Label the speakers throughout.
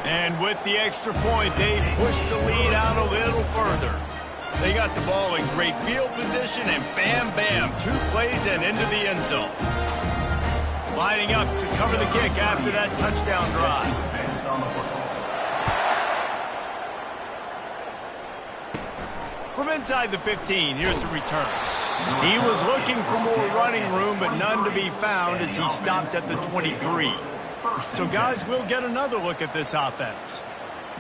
Speaker 1: And with the extra point, they push the lead out a little further. They got the ball in great field position, and bam, bam, 2 plays and into the end zone. Lining up to cover the kick after that touchdown drive. From inside the 15, here's the return. He was looking for more running room, but none to be found as he stopped at the 23. So guys, we'll get another look at this offense.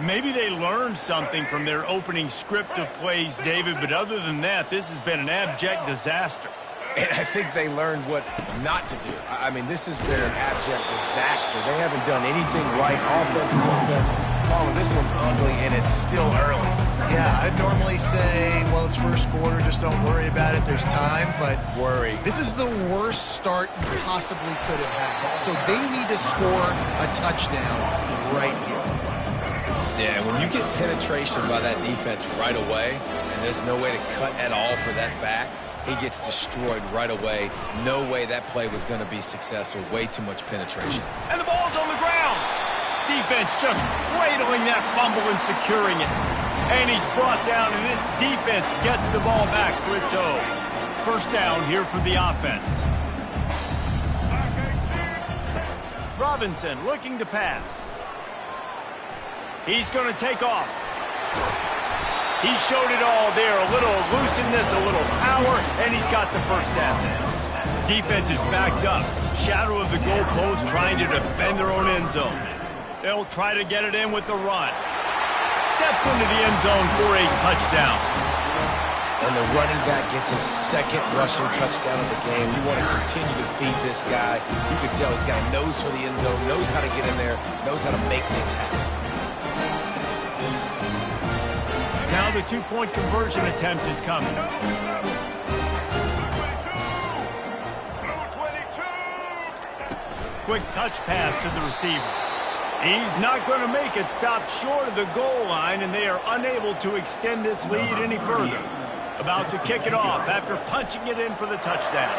Speaker 1: Maybe they learned something from their opening script of plays, David, but other than that, this has been an abject disaster.
Speaker 2: And I think they learned what not to do. I mean, this has been an abject disaster. They haven't done anything right, offense, defense. Palmer, this one's ugly, and it's still early.
Speaker 3: Yeah, I'd normally say, well, it's first quarter, just don't worry about it, there's time, but
Speaker 2: worry.
Speaker 3: This is the worst start you possibly could have had. So they need to score a touchdown right here.
Speaker 2: Yeah, when you get penetration by that defense right away, and there's no way to cut at all for that back, he gets destroyed right away. No way that play was going to be successful. Way too much penetration.
Speaker 1: And the ball's on the ground. Defense just cradling that fumble and securing it. And he's brought down, and this defense gets the ball back for its own. First down here for the offense. Robinson looking to pass. He's going to take off. He showed it all there. A little elusiveness, a little power, and he's got the first down. Defense is backed up. Shadow of the goalpost trying to defend their own end zone. They'll try to get it in with the run. Steps into the end zone for a touchdown.
Speaker 2: And the running back gets his second rushing touchdown of the game. You want to continue to feed this guy. You can tell he's got a nose for the end zone, knows how to get in there, knows how to make things happen.
Speaker 1: Now the 2-point conversion attempt is coming. Quick touch pass to the receiver. He's not going to make it, stopped short of the goal line, and they are unable to extend this lead any further. About to kick it off after punching it in for the touchdown.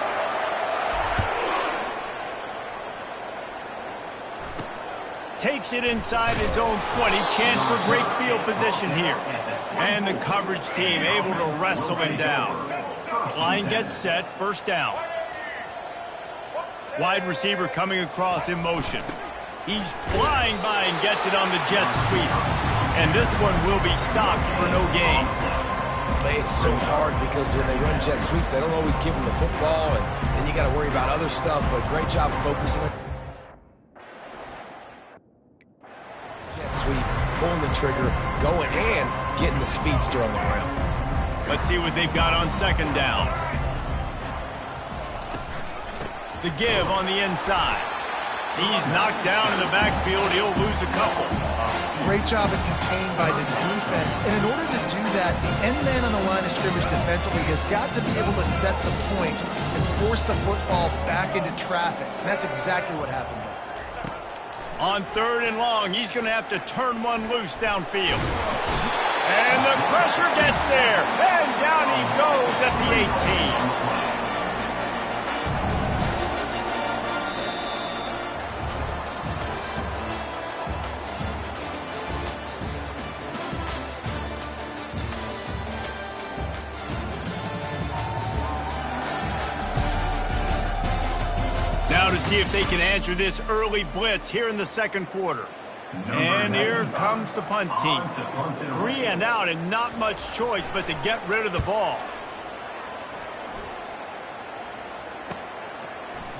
Speaker 1: Takes it inside his own 20. Chance for great field position here. And the coverage team able to wrestle him down. Line gets set, first down. Wide receiver coming across in motion. He's flying by and gets it on the jet sweep. And this one will be stopped for no gain.
Speaker 2: It's so hard because when they run jet sweeps, they don't always give them the football, and then you got to worry about other stuff, but great job focusing on jet sweep, pulling the trigger, going and getting the speedster on the ground.
Speaker 1: Let's see what they've got on second down. The give on the inside. He's knocked down in the backfield. He'll lose a couple.
Speaker 3: Great job of contained by this defense. And in order to do that, the end man on the line of scrimmage defensively has got to be able to set the point and force the football back into traffic. And that's exactly what happened there.
Speaker 1: On third and long, he's going to have to turn one loose downfield. And the pressure gets there. And down he goes at the 18. Now to see if they can answer this early blitz here in the second quarter. And here comes the punt team. 3 and out and not much choice but to get rid of the ball.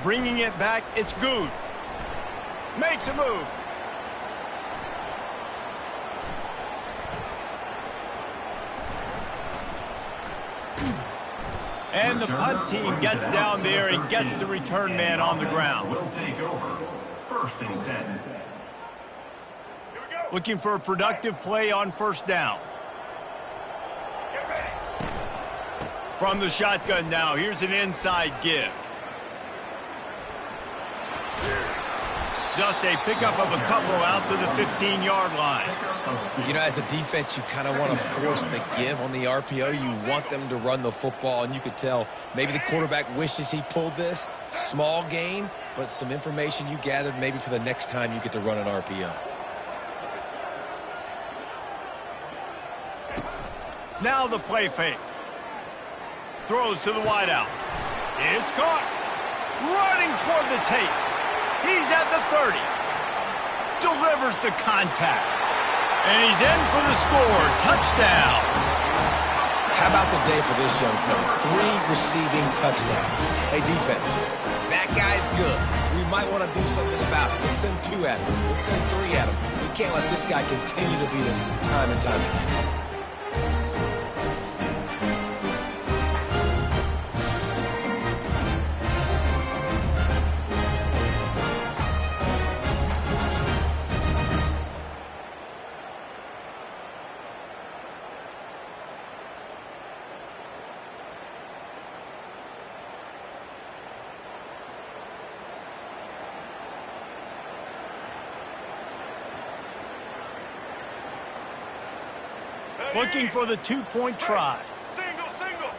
Speaker 1: Bringing it back, it's Good. Makes a move. And the punt team gets down there and gets the return man on the ground.
Speaker 4: Will take over. First and 10.
Speaker 1: Looking for a productive play on first down. From the shotgun now, here's an inside give. Just a pickup of a couple out to the 15-yard line.
Speaker 2: You know, as a defense, you kind of want to force the give on the RPO. You want them to run the football, and you could tell maybe the quarterback wishes he pulled this. Small gain, but some information you gathered maybe for the next time you get to run an RPO.
Speaker 1: Now the play fake. Throws to the wideout. It's caught. Running toward the tape. He's at the 30. Delivers the contact. And he's in for the score. Touchdown.
Speaker 2: How about the day for this young fella? 3 receiving touchdowns. Hey, defense, that guy's good. We might want to do something about it. Let's send 2 at him. Let's send 3 at him. We can't let this guy continue to beat us time and time again.
Speaker 1: Looking for the 2-point try.
Speaker 4: Single.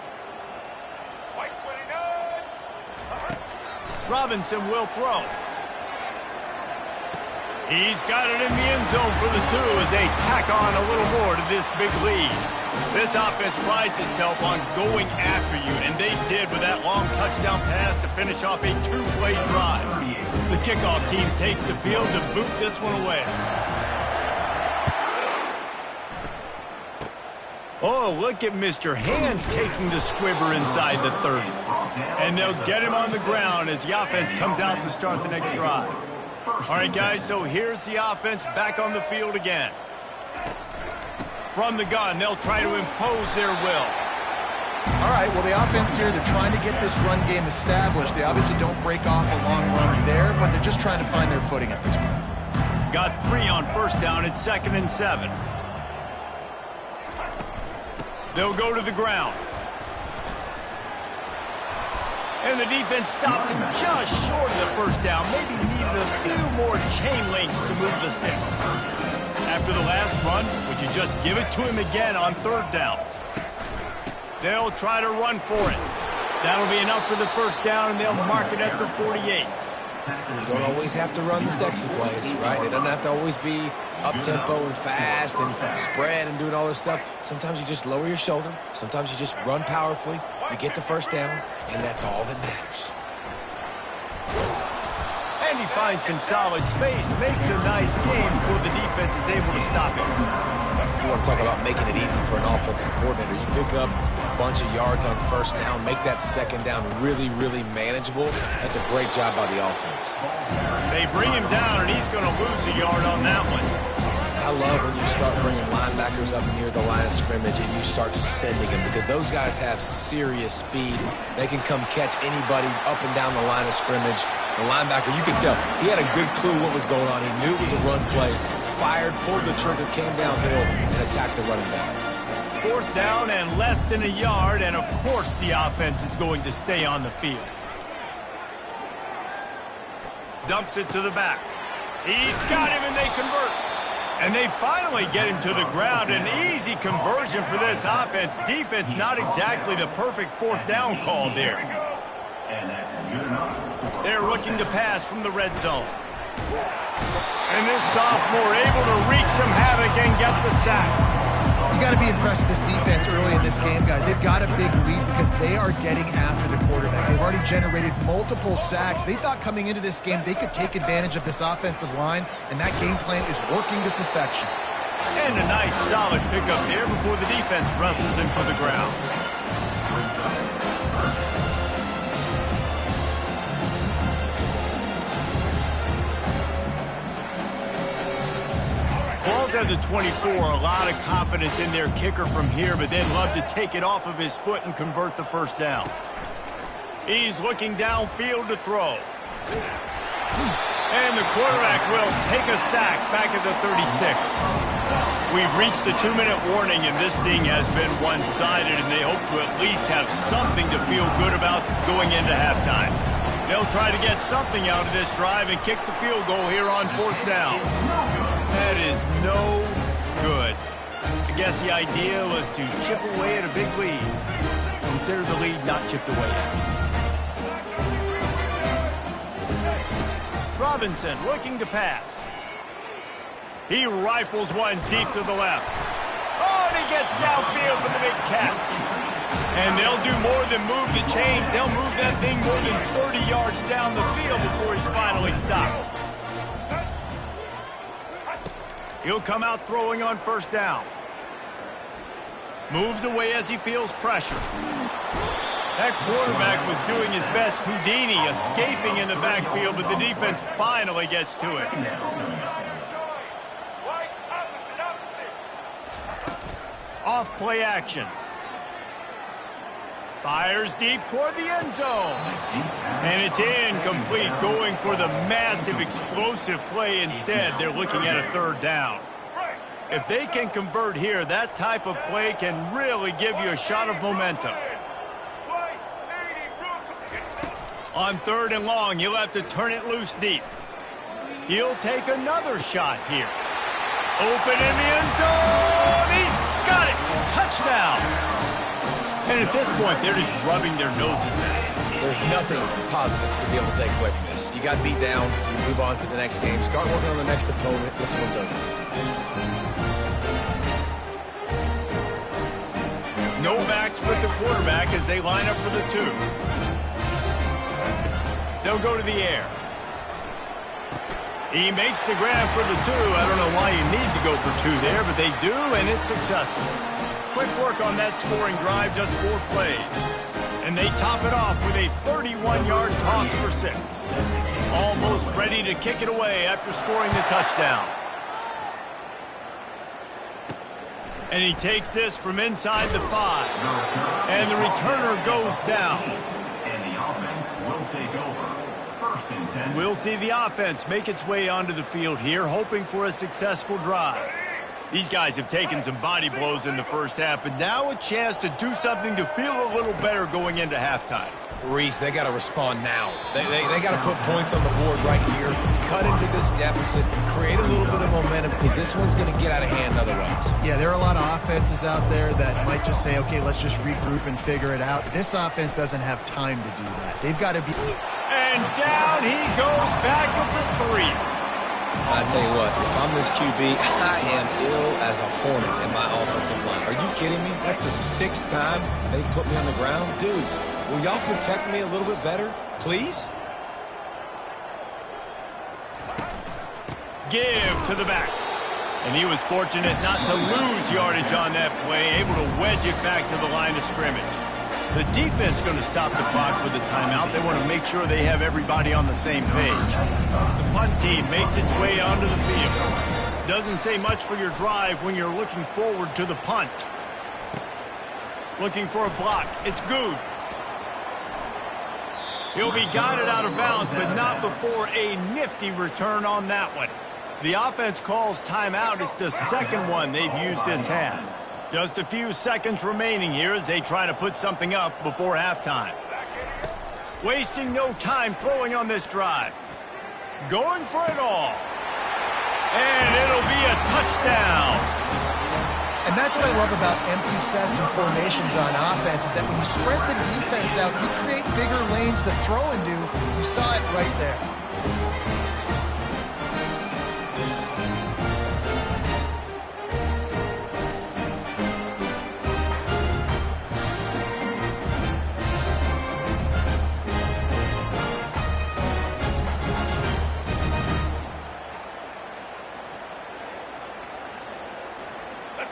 Speaker 4: White 29.
Speaker 1: Robinson will throw. He's got it in the end zone for the 2 as they tack on a little more to this big lead. This offense prides itself on going after you, and they did with that long touchdown pass to finish off a 2-play drive. The kickoff team takes the field to boot this one away. Oh, look at Mr. Hands taking the squibber inside the 30. And they'll get him on the ground as the offense comes out to start the next drive. All right, guys, so here's the offense back on the field again. From the gun, they'll try to impose their will.
Speaker 3: All right, well, the offense here, they're trying to get this run game established. They obviously don't break off a long run there, but they're just trying to find their footing at this point.
Speaker 1: Got 3 on first down at 2nd and 7. They'll go to the ground. And the defense stops him just short of the first down. Maybe needed a few more chain links to move the sticks. After the last run, would you just give it to him again on 3rd down? They'll try to run for it. That'll be enough for the first down, and they'll mark it at the 48.
Speaker 2: You don't always have to run the sexy plays, right? It doesn't have to always be up-tempo and fast and spread and doing all this stuff. Sometimes you just lower your shoulder. Sometimes you just run powerfully. You get the first down, and that's all that matters.
Speaker 1: And he finds some solid space, makes a nice game before the defense is able to stop him.
Speaker 2: You want to talk about making it easy for an offensive coordinator. You pick up a bunch of yards on first down, make that second down really, really manageable. That's a great job by the offense.
Speaker 1: They bring him down, and he's going to lose a yard on that one.
Speaker 2: I love when you start bringing linebackers up near the line of scrimmage and you start sending them because those guys have serious speed. They can come catch anybody up and down the line of scrimmage. The linebacker, you could tell, he had a good clue what was going on. He knew it was a run play, fired, pulled the trigger, came downhill, and attacked the running back.
Speaker 1: 4th down and less than a yard, and of course the offense is going to stay on the field. Dumps it to the back. He's got him, and they convert. And they finally get him to the ground. An easy conversion for this offense. Defense, not exactly the perfect 4th down call there. They're looking to pass from the red zone. And this sophomore able to wreak some havoc and get the sack.
Speaker 3: You got to be impressed with this defense early in this game, guys. They've got a big lead because they are getting after the quarterback. They've already generated multiple sacks. They thought coming into this game they could take advantage of this offensive line, and that game plan is working to perfection.
Speaker 1: And a nice solid pickup there before the defense wrestles him to the ground. Ball's at the 24, a lot of confidence in their kicker from here, but they'd love to take it off of his foot and convert the first down. He's looking downfield to throw. And the quarterback will take a sack back at the 36. We've reached the 2-minute warning, and this thing has been one-sided, and they hope to at least have something to feel good about going into halftime. They'll try to get something out of this drive and kick the field goal here on 4th down. That is no good. I guess the idea was to chip away at a big lead. Consider the lead not chipped away at. Robinson looking to pass. He rifles one deep to the left. Oh, and he gets downfield for the big catch. And they'll do more than move the chains. They'll move that thing more than 30 yards down the field before he's finally stopped. He'll come out throwing on 1st down. Moves away as he feels pressure. That quarterback was doing his best Houdini, escaping in the backfield, but the defense finally gets to it. Off play action. Fires deep toward the end zone. And it's incomplete, going for the massive explosive play instead. They're looking at a 3rd down. If they can convert here, that type of play can really give you a shot of momentum. On 3rd and long, you'll have to turn it loose deep. He'll take another shot here. Open in the end zone. He's got it. Touchdown. And at this point, they're just rubbing their noses at it.
Speaker 2: There's nothing positive to be able to take away from this. You got beat down, you move on to the next game, start working on the next opponent. This one's over.
Speaker 1: No backs with the quarterback as they line up for the 2. They'll go to the air. He makes the grab for the 2. I don't know why you need to go for 2 there, but they do, and it's successful. Quick work on that scoring drive, just 4 plays. And they top it off with a 31-yard toss for 6. Almost ready to kick it away after scoring the touchdown. And he takes this from inside the 5. And the returner goes down.
Speaker 5: And the offense will take over. 1st and 10.
Speaker 1: We'll see the offense make its way onto the field here, hoping for a successful drive. These guys have taken some body blows in the 1st half, but now a chance to do something to feel a little better going into halftime.
Speaker 2: Reese, they got to respond now. They got to put points on the board right here, cut into this deficit, create a little bit of momentum, because this one's going to get out of hand otherwise.
Speaker 3: Yeah, there are a lot of offenses out there that might just say, okay, let's just regroup and figure it out. This offense doesn't have time to do that. They've got to be...
Speaker 1: And down he goes back at the 3.
Speaker 2: I tell you what, if I'm this QB, I am ill as a hornet in my offensive line. Are you kidding me? That's the 6th time they put me on the ground. Dudes, will y'all protect me a little bit better, please?
Speaker 1: Give to the back. And he was fortunate not to lose yardage on that play, able to wedge it back to the line of scrimmage. The defense going to stop the clock with a timeout. They want to make sure they have everybody on the same page. The punt team makes its way onto the field. Doesn't say much for your drive when you're looking forward to the punt. Looking for a block. It's good. He'll be guided out of bounds, but not before a nifty return on that one. The offense calls timeout. It's the 2nd one they've used this half. Just a few seconds remaining here as they try to put something up before halftime. Wasting no time throwing on this drive. Going for it all. And it'll be a touchdown.
Speaker 3: And that's what I love about empty sets and formations on offense, is that when you spread the defense out, you create bigger lanes to throw into. You saw it right there.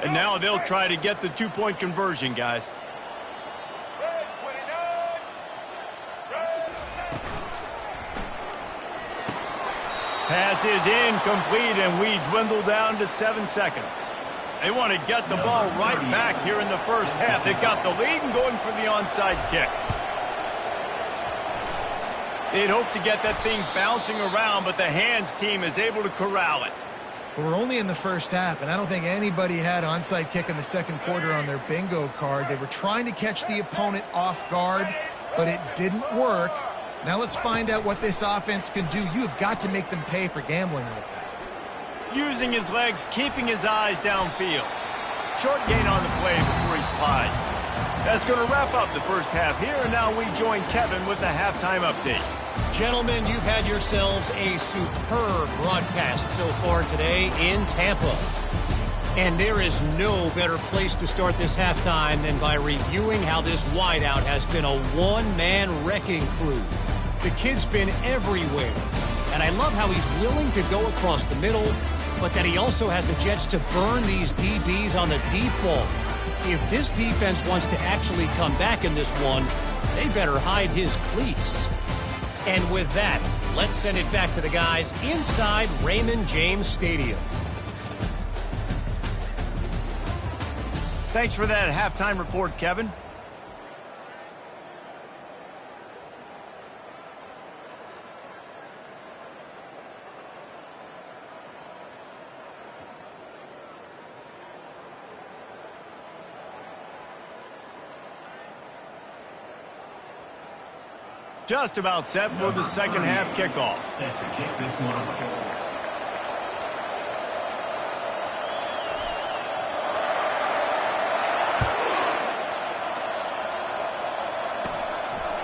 Speaker 1: And now they'll try to get the 2-point conversion, guys. Pass is incomplete, and we dwindle down to 7 seconds. They want to get the ball right back here in the 1st half. They've got the lead and going for the onside kick. They'd hope to get that thing bouncing around, but the hands team is able to corral it.
Speaker 3: We're only in the 1st half, and I don't think anybody had onside kick in the 2nd quarter on their bingo card. They were trying to catch the opponent off guard, but it didn't work. Now let's find out what this offense can do. You have got to make them pay for gambling like that.
Speaker 1: Using his legs, keeping his eyes downfield. Short gain on the play before he slides. That's going to wrap up the first half here, and now we join Kevin with the halftime update.
Speaker 6: Gentlemen, you've had yourselves a superb broadcast so far today in Tampa. And there is no better place to start this halftime than by reviewing how this wideout has been a one-man wrecking crew. The kid's been everywhere. And I love how he's willing to go across the middle, but that he also has the Jets to burn these DBs on the deep ball. If this defense wants to actually come back in this one, they better hide his cleats. And with that, let's send it back to the guys inside Raymond James Stadium.
Speaker 1: Thanks for that halftime report, Kevin. Just about set for the second half kickoff.
Speaker 5: Set to kick this one away.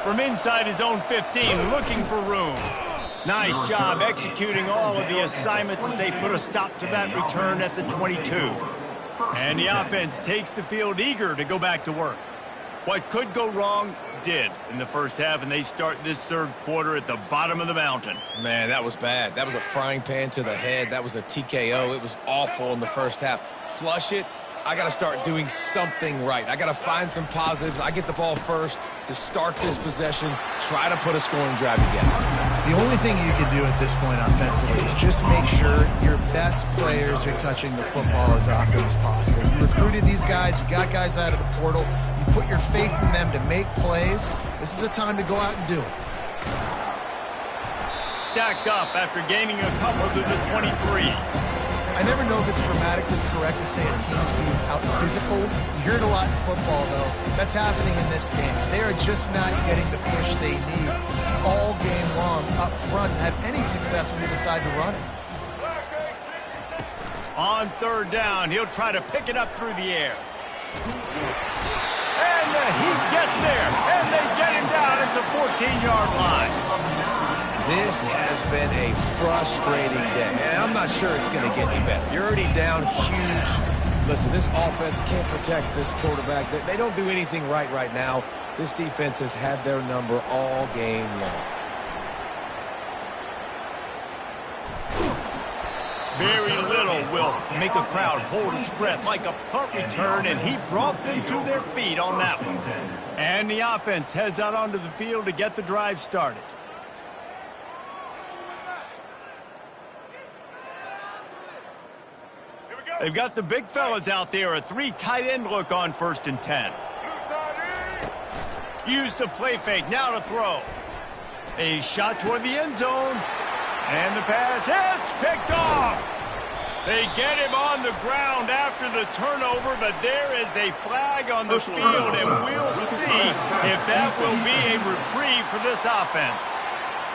Speaker 1: From inside his own 15, looking for room. Nice job executing all of the assignments as they put a stop to that return at the 22. And the offense takes the field eager to go back to work. What could go wrong did in the first half, and they start this third quarter at the bottom of the mountain.
Speaker 2: Man, that was bad. That was a frying pan to the head. That was a TKO. It was awful in the first half. Flush it. I got to start doing something right. I got to find some positives. I get the ball first to start this possession, try to put a scoring drive together.
Speaker 3: The only thing you can do at this point offensively is just make sure your best players are touching the football as often as possible. You recruited these guys, you got guys out of the portal, you put your faith in them to make plays. This is a time to go out and do it.
Speaker 1: Stacked up after gaining a couple to the 23.
Speaker 3: I never know if it's grammatically correct to say a team's being out-physical. You hear it a lot in football, though. That's happening in this game. They are just not getting the push they need all game long up front to have any success when they decide to run it.
Speaker 1: On third down, he'll try to pick it up through the air. And he gets there, and they get him down at the 14-yard line.
Speaker 2: This has been a frustrating day, and I'm not sure it's going to get any better. You're already down huge. Listen, this offense can't protect this quarterback. They don't do anything right now. This defense has had their number all game long.
Speaker 1: Very little will make a crowd hold its breath like a punt return, and he brought them to their feet on that one. And the offense heads out onto the field to get the drive started. They've got the big fellas out there, a 3 tight end look on 1st and 10. Use the play fake, now to throw. A shot toward the end zone. And the pass hits, picked off. They get him on the ground after the turnover, but there is a flag on the field, and we'll see if that will be a reprieve for this offense.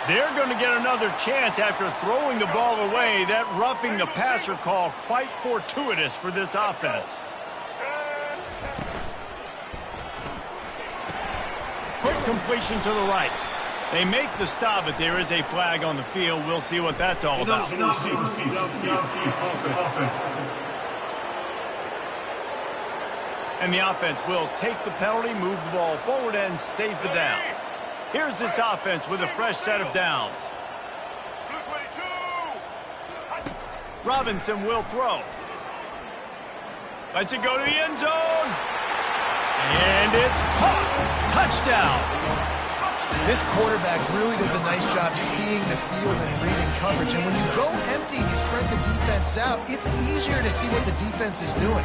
Speaker 1: They're going to get another chance after throwing the ball away. That roughing the passer call quite fortuitous for this offense. Quick completion to the right. They make the stop, but there is a flag on the field. We'll see what that's all about. And the offense will take the penalty, move the ball forward, and save the down. Here's this offense with a fresh set of downs. Robinson will throw. Lets it go to the end zone. And it's caught. Touchdown.
Speaker 3: This quarterback really does a nice job seeing the field and reading coverage. And when you go empty and you spread the defense out, it's easier to see what the defense is doing.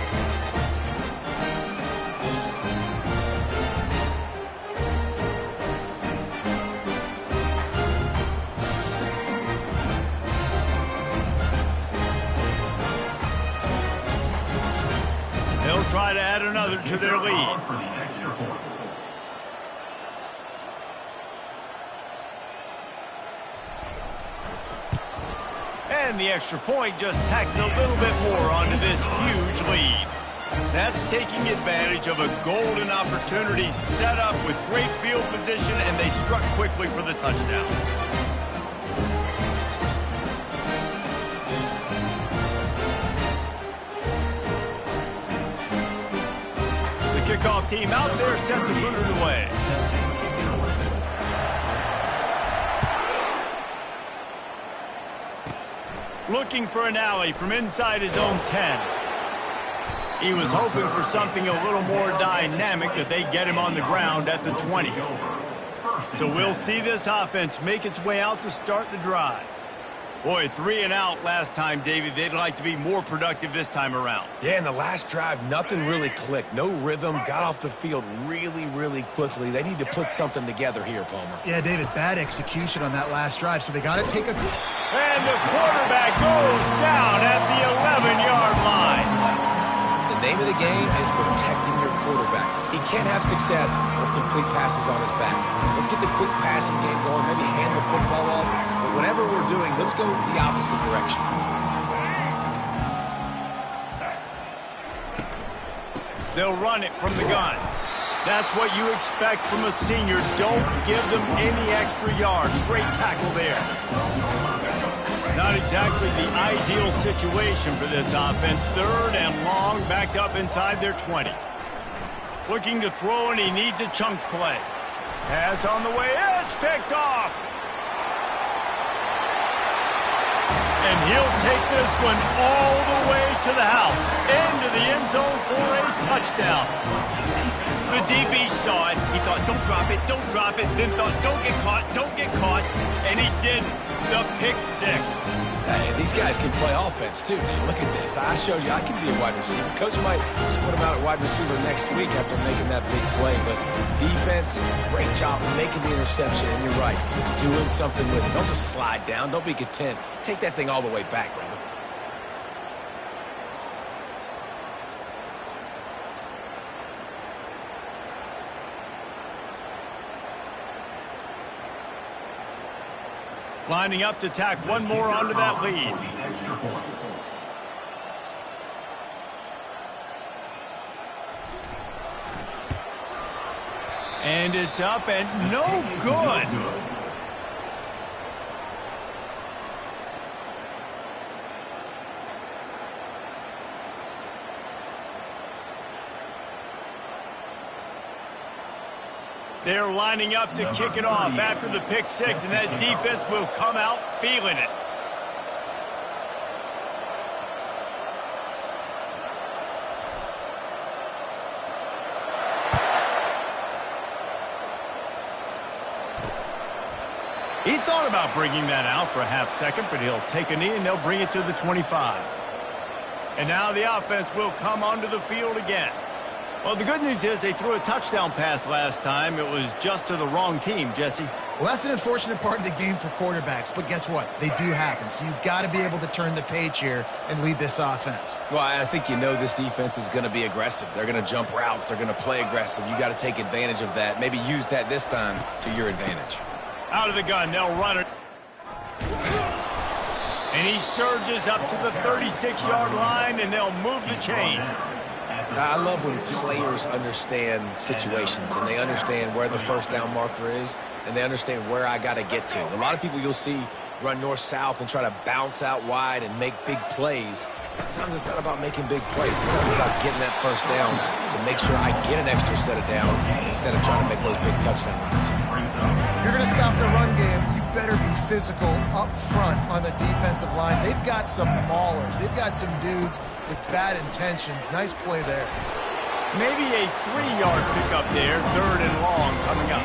Speaker 1: They'll try to add another to their lead. And the extra point just tacks a little bit more onto this huge lead. That's taking advantage of a golden opportunity set up with great field position, and they struck quickly for the touchdown. The kickoff team out there set to boot it away. Looking for an alley from inside his own 10. He was hoping for something a little more dynamic, that they get him on the ground at the 20. So we'll see this offense make its way out to start the drive. Boy, 3 and out last time, David. They'd like to be more productive this time around.
Speaker 2: Yeah, in the last drive, nothing really clicked. No rhythm, got off the field really quickly. They need to put something together here, Palmer.
Speaker 3: Yeah, David, bad execution on that last drive, so they got to take a...
Speaker 1: And the quarterback goes down at the 11-yard line.
Speaker 2: The name of the game is protecting your quarterback. He can't have success or complete passes on his back. Let's get the quick passing game going, maybe hand the football off. But whatever we're doing, let's go the opposite direction.
Speaker 1: They'll run it from the gun. That's what you expect from a senior. Don't give them any extra yards. Great tackle there. Not exactly the ideal situation for this offense. 3rd and long, backed up inside their 20. Looking to throw, and he needs a chunk play. Pass on the way. It's picked off. And he'll take this one all the way to the house. Into the end zone for a touchdown. The DB saw it. He thought, don't drop it. Then thought, don't get caught. And he didn't. The pick 6.
Speaker 2: Hey, these guys can play offense, too. Man, look at this. I showed you I can be a wide receiver. Coach might split him out at wide receiver next week after making that big play. But defense, great job of making the interception. And you're right, doing something with it. Don't just slide down. Don't be content. Take that thing all the way back, brother.
Speaker 1: Lining up to tack one more onto that lead. And it's up and no good. They're lining up to kick it off after the pick 6, and that defense will come out feeling it. He thought about bringing that out for a half second, but he'll take a knee and they'll bring it to the 25. And now the offense will come onto the field again. Well, the good news is they threw a touchdown pass last time. It was just to the wrong team, Jesse.
Speaker 3: Well, that's an unfortunate part of the game for quarterbacks, but guess what? They do happen, so you've got to be able to turn the page here and lead this offense.
Speaker 2: Well, I think you know this defense is going to be aggressive. They're going to jump routes. They're going to play aggressive. You got to take advantage of that. Maybe use that this time to your advantage.
Speaker 1: Out of the gun, they'll run it. And he surges up to the 36-yard line, and they'll move the chains.
Speaker 2: I love when players understand situations and they understand where the first down marker is and they understand where I got to get to. A lot of people you'll see run north-south and try to bounce out wide and make big plays. Sometimes it's not about making big plays. Sometimes it's about getting that first down to make sure I get an extra set of downs instead of trying to make those big touchdown runs.
Speaker 3: If you're going to stop the run game, you better be physical up front on the defensive line. They've got some maulers. They've got some dudes with bad intentions. Nice play there.
Speaker 1: Maybe a 3-yard pickup there, 3rd and long coming up.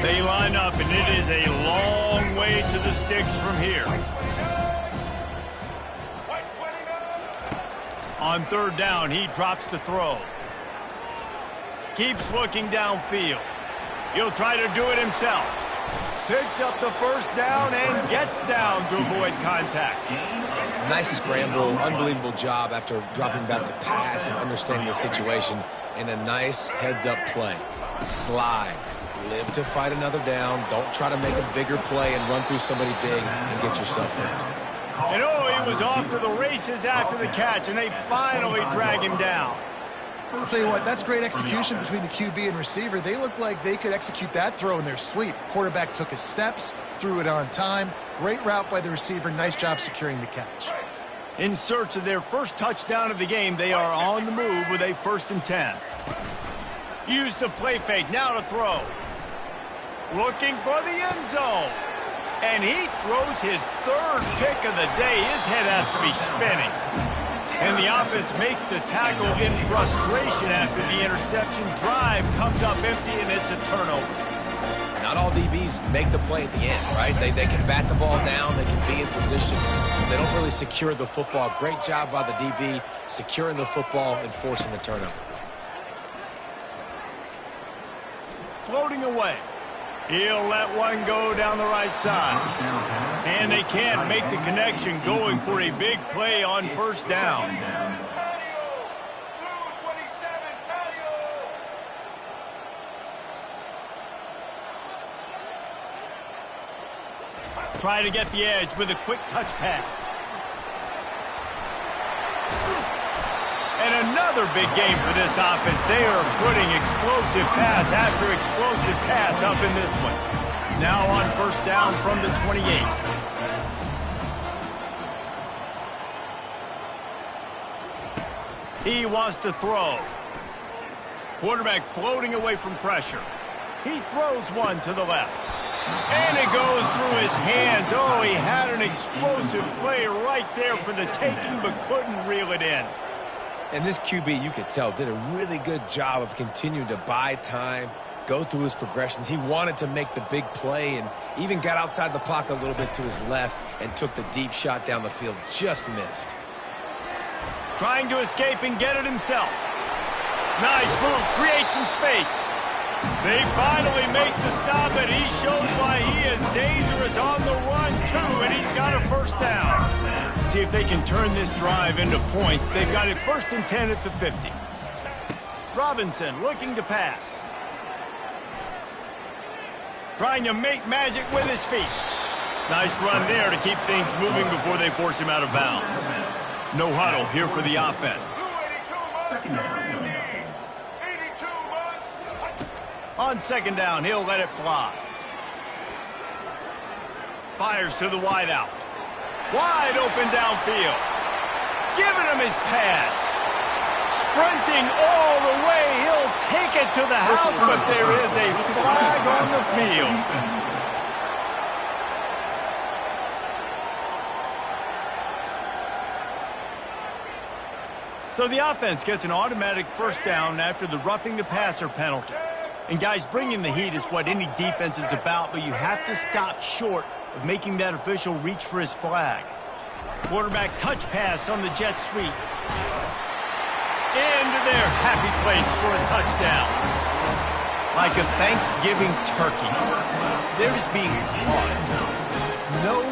Speaker 1: They line up, and it is a long way to the sticks from here. On 3rd down, he drops to throw. Keeps looking downfield. He'll try to do it himself. Picks up the first down and gets down to avoid contact.
Speaker 2: Nice scramble, unbelievable job after dropping back to pass and understanding the situation, and a nice heads-up play. Slide. Live to fight another down. Don't try to make a bigger play and run through somebody big and get yourself hurt.
Speaker 1: And oh, he was off to the races after the catch, and they finally drag him down.
Speaker 3: I'll tell you what, that's great execution between the QB and receiver. They look like they could execute that throw in their sleep. Quarterback took his steps, threw it on time. Great route by the receiver. Nice job securing the catch.
Speaker 1: In search of their first touchdown of the game, they are on the move with a 1st and 10. Use the play fake, now to throw. Looking for the end zone. And he throws his 3rd pick of the day. His head has to be spinning. And the offense makes the tackle in frustration after the interception. Drive comes up empty, and it's a turnover.
Speaker 2: Not all DBs make the play at the end, right? They can bat the ball down. They can be in position. They don't really secure the football. Great job by the DB securing the football and forcing the turnover.
Speaker 1: Floating away. He'll let one go down the right side. And they can't make the connection, going for a big play on 1st down. Try to get the edge with a quick touch pass. And another big game for this offense. They are putting explosive pass after explosive pass up in this one. Now on 1st down from the 28. He wants to throw. Quarterback floating away from pressure. He throws one to the left. And it goes through his hands. Oh, he had an explosive play right there for the taking, but couldn't reel it in.
Speaker 2: And this QB, you could tell, did a really good job of continuing to buy time, go through his progressions. He wanted to make the big play and even got outside the pocket a little bit to his left and took the deep shot down the field. Just missed.
Speaker 1: Trying to escape and get it himself. Nice move, creates some space. They finally make the stop, and he shows why he is dangerous on the run, too, and he's got a 1st down. See if they can turn this drive into points. They've got it 1st and 10 at the 50. Robinson looking to pass. Trying to make magic with his feet. Nice run there to keep things moving before they force him out of bounds. No huddle here for the offense. On 2nd down, he'll let it fly. Fires to the wideout. Wide open downfield. Giving him his pads. Sprinting all the way. He'll take it to the house, but there is a flag on the field. So the offense gets an automatic 1st down after the roughing the passer penalty. And guys, bringing the heat is what any defense is about, but you have to stop short of making that official reach for his flag. Quarterback touch pass on the jet sweep. Into their happy place for a touchdown. Like a Thanksgiving turkey. They're just being caught. No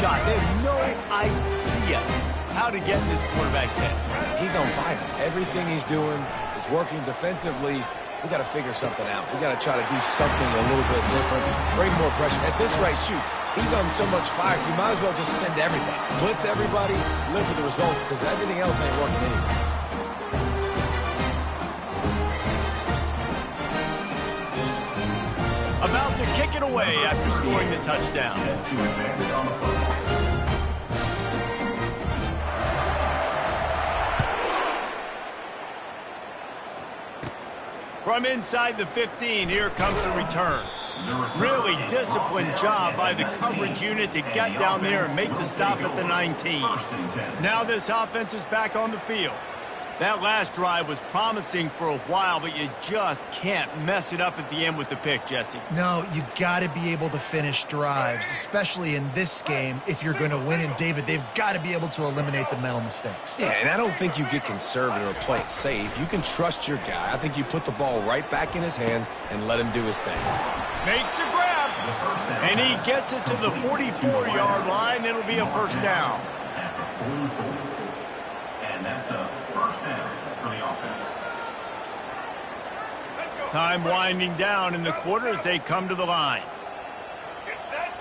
Speaker 1: shot. They have no idea how to get in this quarterback's head.
Speaker 2: He's on fire. Everything he's doing is working defensively. We got to figure something out. We got to try to do something a little bit different. Bring more pressure. At this rate, shoot, he's on so much fire, you might as well just send everybody. Blitz everybody, live with the results, because everything else ain't working anyways.
Speaker 1: About to kick it away after scoring the touchdown. From inside the 15, here comes the return. Really disciplined job by the coverage unit to get down there and make the stop at the 19. Now this offense is back on the field. That last drive was promising for a while, but you just can't mess it up at the end with the pick, Jesse.
Speaker 3: No, you got to be able to finish drives, especially in this game. If you're going to win, and David, they've got to be able to eliminate the mental mistakes.
Speaker 2: Yeah, and I don't think you get conservative or play it safe. You can trust your guy. I think you put the ball right back in his hands and let him do his thing.
Speaker 1: Makes the grab. And he gets it to the 44-yard line. It'll be a first down.
Speaker 5: And that's a first down for the offense.
Speaker 1: Time winding down in the quarter as they come to the line.
Speaker 4: Get set.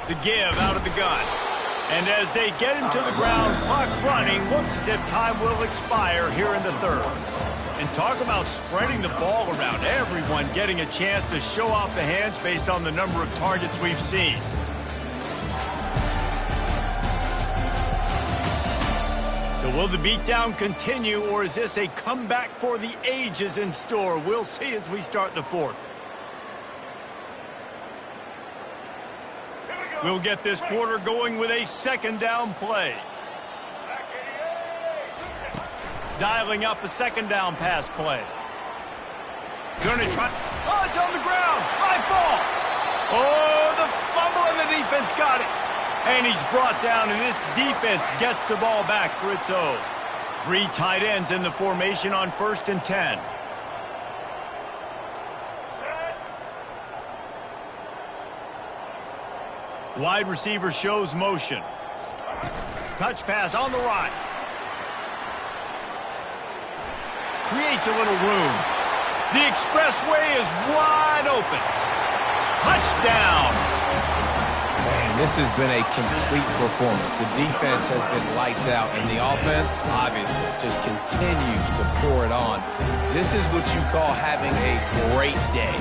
Speaker 1: The give out of the gun. And as they get him to the ground, clock running, looks as if time will expire here in the third. And talk about spreading the ball around, everyone getting a chance to show off the hands based on the number of targets we've seen. So will the beatdown continue, or is this a comeback for the ages in store? We'll see as we start the fourth. We'll get this quarter going with a second down play. Dialing up a second down pass play. Going to try. Oh, it's on the ground. High ball. Oh, the fumble and the defense got it. And he's brought down, and this defense gets the ball back for its own. 3 tight ends in the formation on 1st and 10. Wide receiver shows motion. Touch pass on the right. Creates a little room. The expressway is wide open. Touchdown.
Speaker 2: Man, this has been a complete performance. The defense has been lights out, and the offense, obviously, just continues to pour it on. This is what you call having a great day.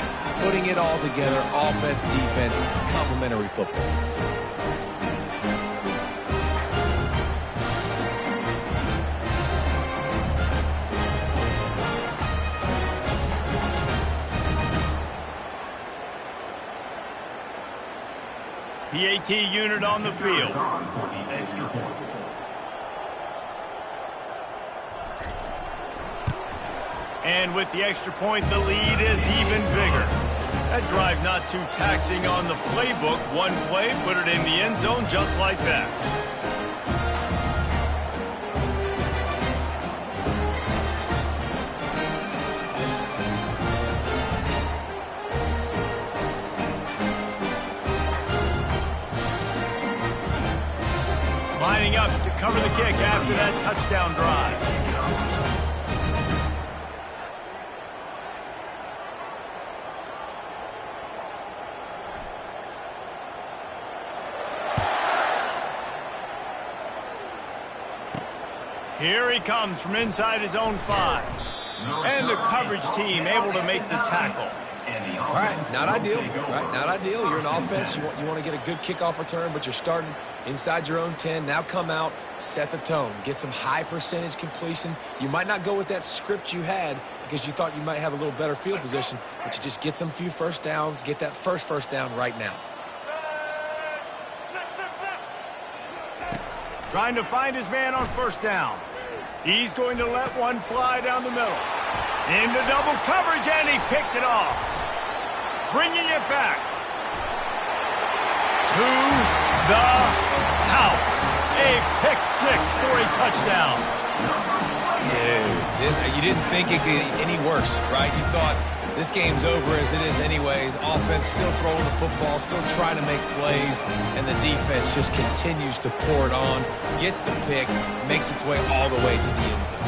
Speaker 2: Putting it all together, offense, defense, complementary football.
Speaker 1: PAT unit on the field. And with the extra point, the lead is even bigger. That drive not too taxing on the playbook. One play, put it in the end zone just like that. Lining up to cover the kick after that touchdown drive. Here he comes from inside his own 5. And the coverage team able to make the tackle.
Speaker 2: All right, not ideal, right? Not ideal. You're an offense. You want to get a good kickoff return, but you're starting inside your own 10. Now come out, set the tone, get some high percentage completion. You might not go with that script you had because you thought you might have a little better field position, but you just get some few first downs, get that first down right now.
Speaker 1: Trying to find his man on 1st down. He's going to let one fly down the middle. Into double coverage, and he picked it off. Bringing it back to the house. A pick 6 for a touchdown.
Speaker 2: Dude, you didn't think it could get any worse, right? You thought this game's over as it is anyways. Offense still throwing the football, still trying to make plays, and the defense just continues to pour it on, gets the pick, makes its way all the way to the end zone.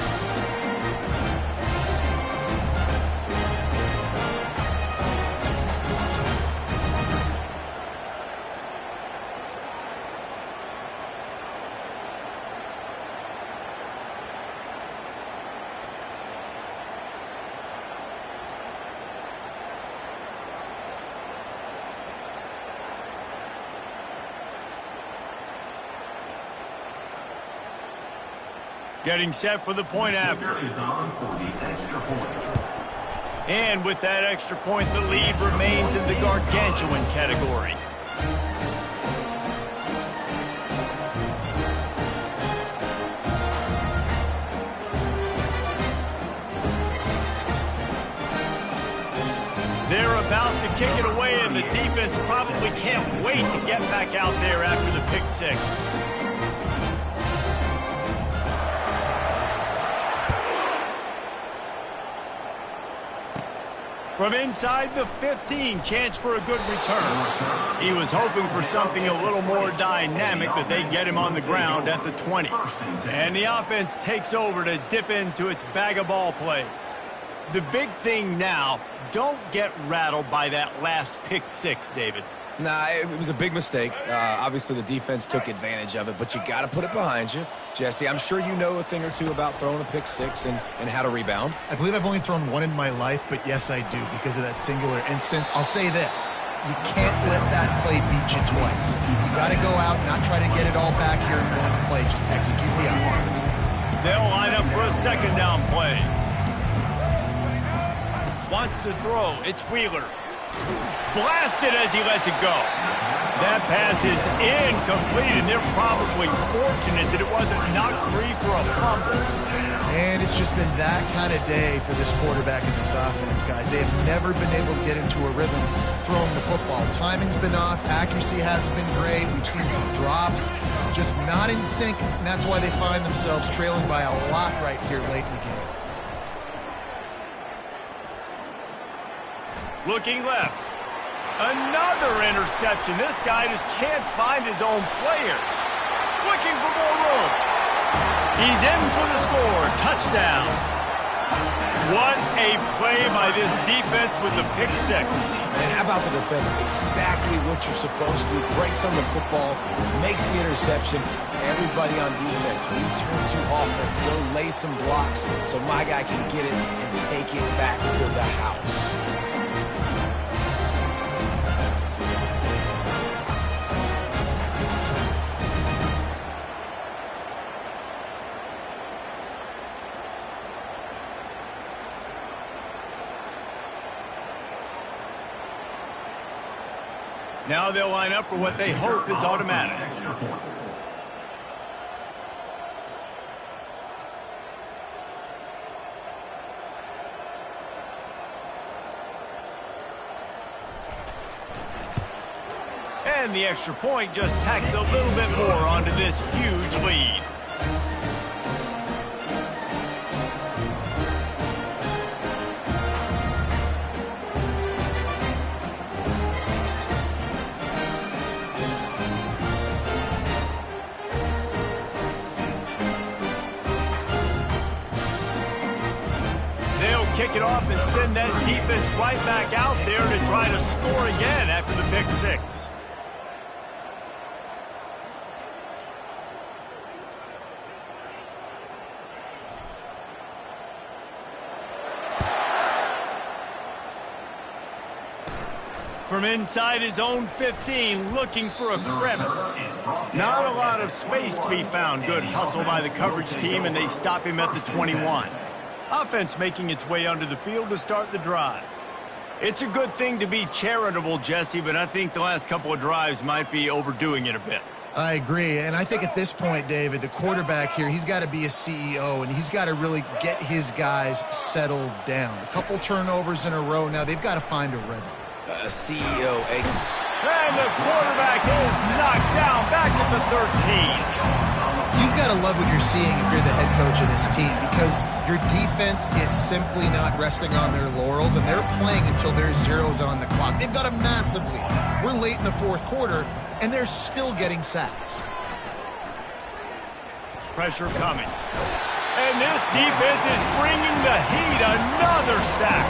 Speaker 1: Getting set for the point after. And with that extra point, the lead remains in the gargantuan category. They're about to kick it away, and the defense probably can't wait to get back out there after the pick 6. From inside the 15, chance for a good return. He was hoping for something a little more dynamic, but they get him on the ground at the 20. And the offense takes over to dip into its bag of ball plays. The big thing now, don't get rattled by that last pick six, David.
Speaker 2: Nah, it was a big mistake. Obviously, the defense took advantage of it, but you got to put it behind you. Jesse, I'm sure you know a thing or two about throwing a pick six and how to rebound.
Speaker 3: I believe I've only thrown one in my life, but yes, I do because of that singular instance. I'll say this. You can't let that play beat you twice. You got to go out and not try to get it all back here in one play. Just execute the offense.
Speaker 1: They'll line up for a second down play. Wants to throw. It's Wheeler. Blasted as he lets it go. That pass is incomplete, and they're probably fortunate that it wasn't knocked free for a fumble.
Speaker 3: And it's just been that kind of day for this quarterback in this offense, guys. They have never been able to get into a rhythm throwing the football. Timing's been off. Accuracy hasn't been great. We've seen some drops. Just not in sync, and that's why they find themselves trailing by a lot right here late in the game.
Speaker 1: Looking left. Another interception. This guy just can't find his own players. Looking for more room. He's in for the score. Touchdown. What a play by this defense with the pick six.
Speaker 2: And how about the defender? Exactly what you're supposed to do. Breaks on the football, makes the interception. Everybody on defense, we turn to offense. Go lay some blocks so my guy can get it and take it back to the house.
Speaker 1: Now they'll line up for what they hope is automatic. And the extra point just tacks a little bit more onto this huge lead. Kick it off and send that defense right back out there to try to score again after the pick six. From inside his own 15, looking for a crevice. Not a lot of space to be found. Good hustle by the coverage team, and they stop him at the 21. Offense making its way onto the field to start the drive. It's a good thing to be charitable, Jesse, but I think the last couple of drives might be overdoing it a bit.
Speaker 3: I agree, and I think at this point, David, the quarterback here, he's got to be a CEO, and he's got to really get his guys settled down. A couple turnovers in a row now. They've got to find a rhythm.
Speaker 2: A CEO,
Speaker 1: And the quarterback is knocked down back at the 13.
Speaker 3: You've got to love what you're seeing if you're the head coach of this team because your defense is simply not resting on their laurels, and they're playing until there's zeros on the clock. They've got a massive lead. We're late in the fourth quarter, and they're still getting sacks.
Speaker 1: Pressure coming. And this defense is bringing the heat. Another sack.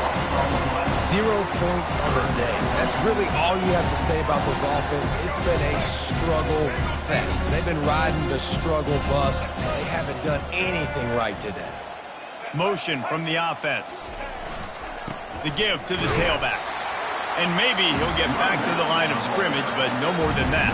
Speaker 2: 0 points on the day. That's really all you have to say about this offense. It's been a struggle fest. They've been riding the struggle bus. They haven't done anything right today.
Speaker 1: Motion from the offense. The give to the tailback. And maybe he'll get back to the line of scrimmage, but no more than that.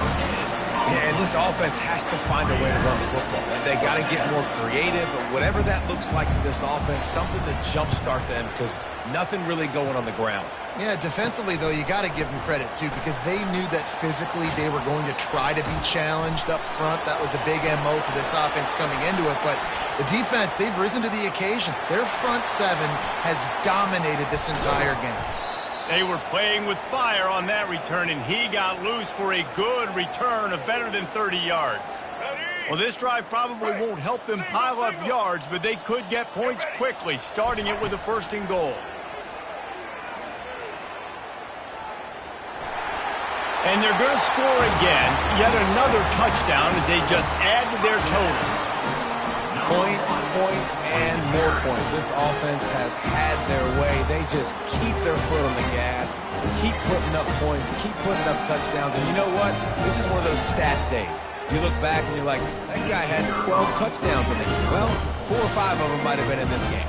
Speaker 2: Yeah, and this offense has to find a way to run the football. They got to get more creative, or whatever that looks like for this offense, something to jumpstart them because nothing really going on the ground.
Speaker 3: Yeah, defensively, though, you got to give them credit, too, because they knew that physically they were going to try to be challenged up front. That was a big MO for this offense coming into it. But the defense, they've risen to the occasion. Their front seven has dominated this entire game.
Speaker 1: They were playing with fire on that return, and he got loose for a good return of better than 30 yards. Well, this drive probably won't help them pile up yards, but they could get points quickly, starting it with a 1st and goal. And they're going to score again, yet another touchdown as they just add to their total.
Speaker 2: Points, and more points. This offense has had their way. They just keep their foot on the gas, keep putting up points, keep putting up touchdowns. And you know what? This is one of those stats days. You look back and you're like, that guy had 12 touchdowns in it. Well, 4 or 5 of them might have been in this game.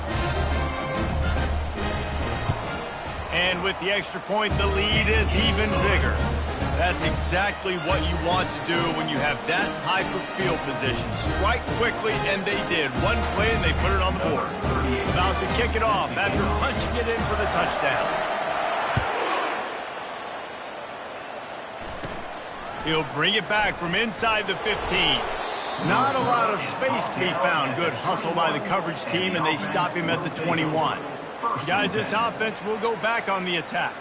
Speaker 1: And with the extra point, the lead is even bigger. That's exactly what you want to do when you have that type of field position. Strike quickly, and they did. One play, and they put it on the board. About to kick it off after punching it in for the touchdown. He'll bring it back from inside the 15. Not a lot of space to be found. Good hustle by the coverage team, and they stop him at the 21. Guys, this offense will go back on the attack.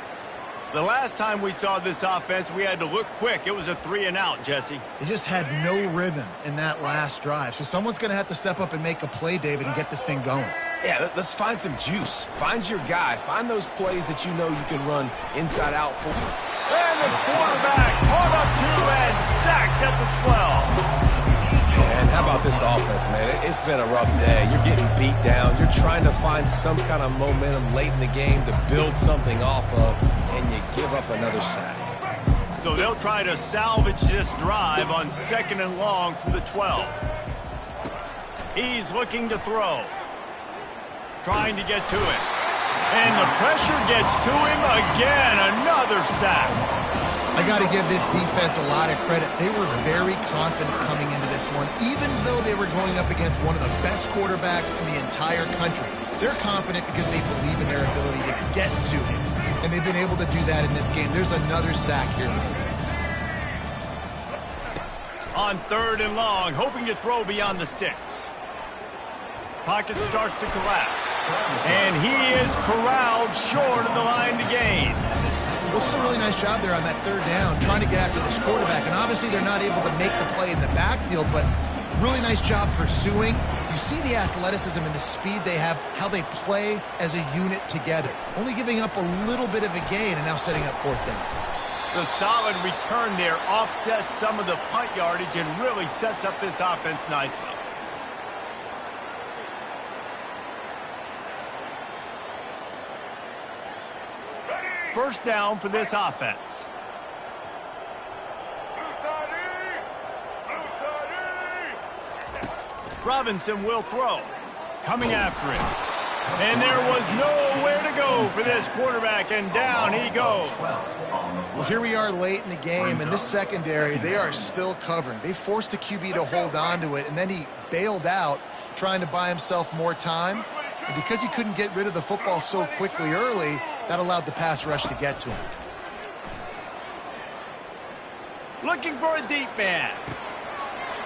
Speaker 1: The last time we saw this offense, we had to look quick. It was a 3-and-out, Jesse.
Speaker 3: They just had no rhythm in that last drive. So someone's going to have to step up and make a play, David, and get this thing going.
Speaker 2: Yeah, let's find some juice. Find your guy. Find those plays that you know you can run inside out for.
Speaker 1: And the quarterback caught up to and sacked at the 12.
Speaker 2: Man, how about this offense, man? It's been a rough day. You're getting beat down. You're trying to find some kind of momentum late in the game to build something off of, and you give up another sack.
Speaker 1: So they'll try to salvage this drive on 2nd and long from the 12. He's looking to throw. Trying to get to it. And the pressure gets to him again. Another sack.
Speaker 3: I got to give this defense a lot of credit. They were very confident coming into this one, even though they were going up against one of the best quarterbacks in the entire country. They're confident because they believe in their ability to get to him, and they've been able to do that in this game. There's another sack here.
Speaker 1: On 3rd and long, hoping to throw beyond the sticks. Pocket starts to collapse, and he is corralled short of the line to gain.
Speaker 3: Well, it's a really nice job there on that 3rd down, trying to get after this quarterback. And obviously they're not able to make the play in the backfield, but really nice job pursuing. You see the athleticism and the speed they have, how they play as a unit together. Only giving up a little bit of a gain and now setting up 4th down.
Speaker 1: The solid return there offsets some of the punt yardage and really sets up this offense nicely. First down for this offense. Robinson will throw. Coming after him. And there was nowhere to go for this quarterback, and down he goes.
Speaker 3: Well, here we are late in the game, and this secondary, they are still covering. They forced the QB to hold on to it, and then he bailed out, trying to buy himself more time. And because he couldn't get rid of the football so quickly early, that allowed the pass rush to get to him.
Speaker 1: Looking for a deep man.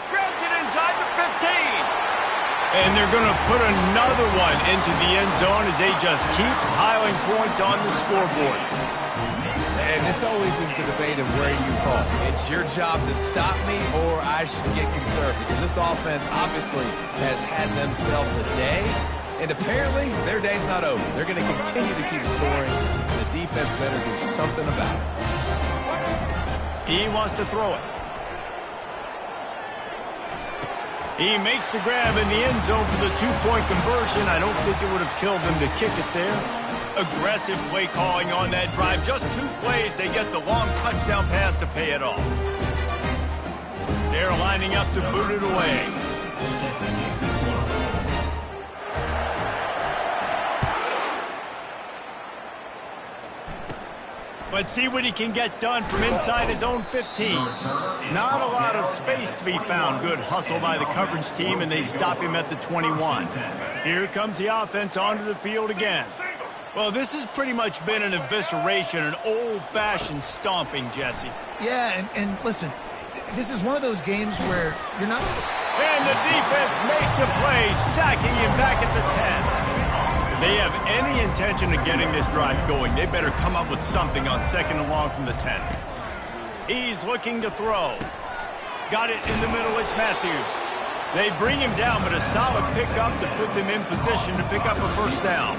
Speaker 1: Grabs it inside the 15. And they're going to put another one into the end zone as they just keep piling points on the scoreboard.
Speaker 2: And this always is the debate of where you fall. It's your job to stop me or I should get conserved, because this offense obviously has had themselves a day. And apparently, their day's not over. They're going to continue to keep scoring. The defense better do something about it.
Speaker 1: He wants to throw it. He makes the grab in the end zone for the 2-point conversion. I don't think it would have killed them to kick it there. Aggressive play calling on that drive. Just 2 plays, they get the long touchdown pass to pay it off. They're lining up to boot it away. Let's see what he can get done from inside his own 15. Not a lot of space to be found. Good hustle by the coverage team, and they stop him at the 21. Here comes the offense onto the field again. Well, this has pretty much been an evisceration, an old-fashioned stomping, Jesse.
Speaker 3: Yeah, and listen, this is one of those games where you're not...
Speaker 1: And the defense makes a play, sacking him back at the 10. If they have any intention of getting this drive going, they better come up with something on 2nd and long from the 10. He's looking to throw. Got it in the middle, it's Matthews. They bring him down, but a solid pickup to put them in position to pick up a first down.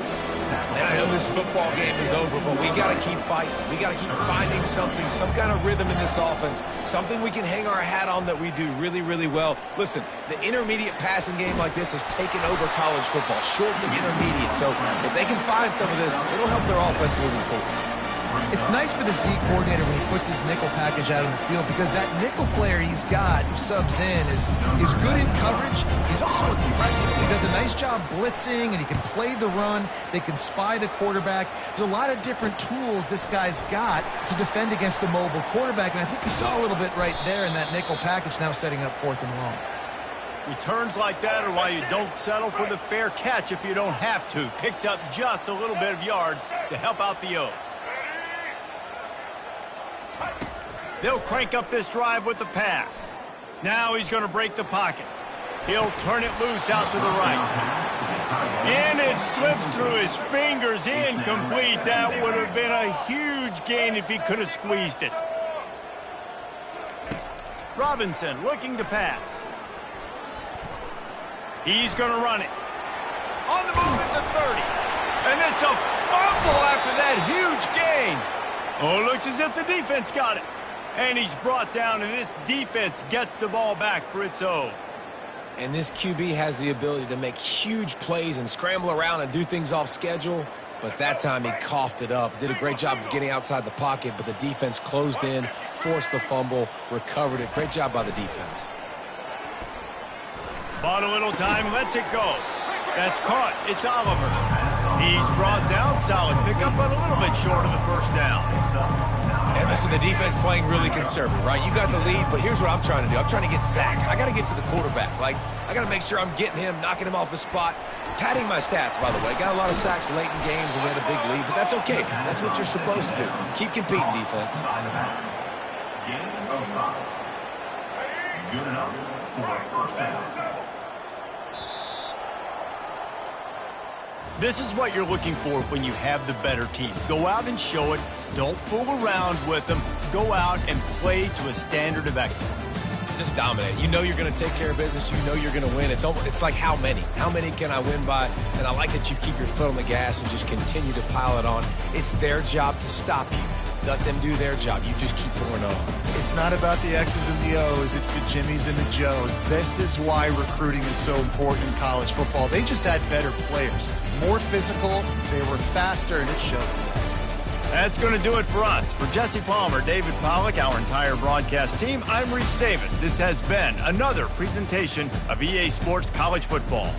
Speaker 2: And I know this football game is over, but we got to keep fighting. We got to keep finding something, some kind of rhythm in this offense, something we can hang our hat on that we do really, really well. Listen, the intermediate passing game like this has taken over college football, short to intermediate. So if they can find some of this, it'll help their offense moving forward.
Speaker 3: It's nice for this D coordinator when he puts his nickel package out in the field because that nickel player he's got who subs in is good in coverage. He's also aggressive. He does a nice job blitzing, and he can play the run. They can spy the quarterback. There's a lot of different tools this guy's got to defend against a mobile quarterback, and I think you saw a little bit right there in that nickel package now setting up 4th and long.
Speaker 1: Returns like that are why you don't settle for the fair catch if you don't have to. Picks up just a little bit of yards to help out the O. They'll crank up this drive with the pass. Now he's going to break the pocket. He'll turn it loose out to the right. And it slips through his fingers, incomplete. That would have been a huge gain if he could have squeezed it. Robinson looking to pass. He's going to run it. On the move at the 30. And it's a fumble after that huge gain. Oh, looks as if the defense got it. And he's brought down, and this defense gets the ball back for its own.
Speaker 2: And this QB has the ability to make huge plays and scramble around and do things off schedule. But that time he coughed it up. Did a great job of getting outside the pocket, but the defense closed in, forced the fumble, recovered it. Great job by the defense.
Speaker 1: Bought a little time, lets it go. That's caught. It's Oliver. He's brought down, solid pickup, but a little bit short of the first down.
Speaker 2: And listen, the defense playing really conservative, right? You got the lead, but here's what I'm trying to do. I'm trying to get sacks. I got to get to the quarterback. Like, I got to make sure I'm getting him, knocking him off his spot. Padding my stats, by the way. Got a lot of sacks late in games and we had a big lead, but that's okay. That's what you're supposed to do. Keep competing, defense.
Speaker 5: Gain of 5. Good enough for a first down.
Speaker 1: This is what you're looking for when you have the better team. Go out and show it. Don't fool around with them. Go out and play to a standard of excellence.
Speaker 2: Just dominate. You know you're going to take care of business. You know you're going to win. It's like how many? How many can I win by? And I like that you keep your foot on the gas and just continue to pile it on. It's their job to stop you. Let them do their job. You just keep going on.
Speaker 3: It's not about the X's and the O's. It's the Jimmies and the Joes. This is why recruiting is so important in college football. They just had better players. More physical, they were faster, and it showed today.
Speaker 1: That's going to do it for us. For Jesse Palmer, David Pollack, our entire broadcast team, I'm Reese Davis. This has been another presentation of EA Sports College Football.